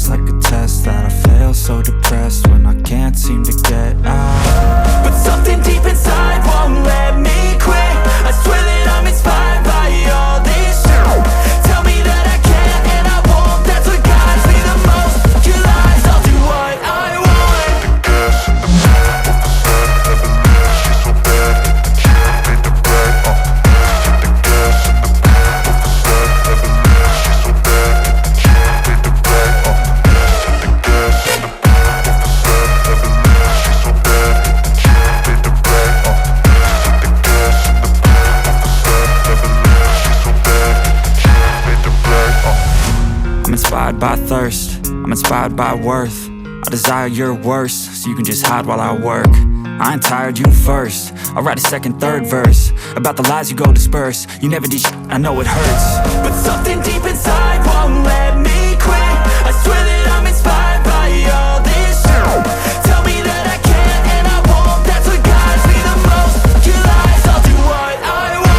it's like a test that I fail. So depressed when I can't seem to get out. But something deep inside won't let me quit. I swear that I'm inspired by all this shit. Tell me that I can't and I won't. That's what guides me the most. Your lies, I'll do what I want. I'm inspired by thirst, I'm inspired by worth. I desire your worst, so you can just hide while I work. I ain't tired, you first. I'll write a second, third verse about the lies you go disperse. You never did shit, I know it hurts. But something deep inside won't let me quit. I swear that I'm inspired by all this shit. Tell me that I can't and I won't. That's what guides me the most. Your lies, I'll do what I want.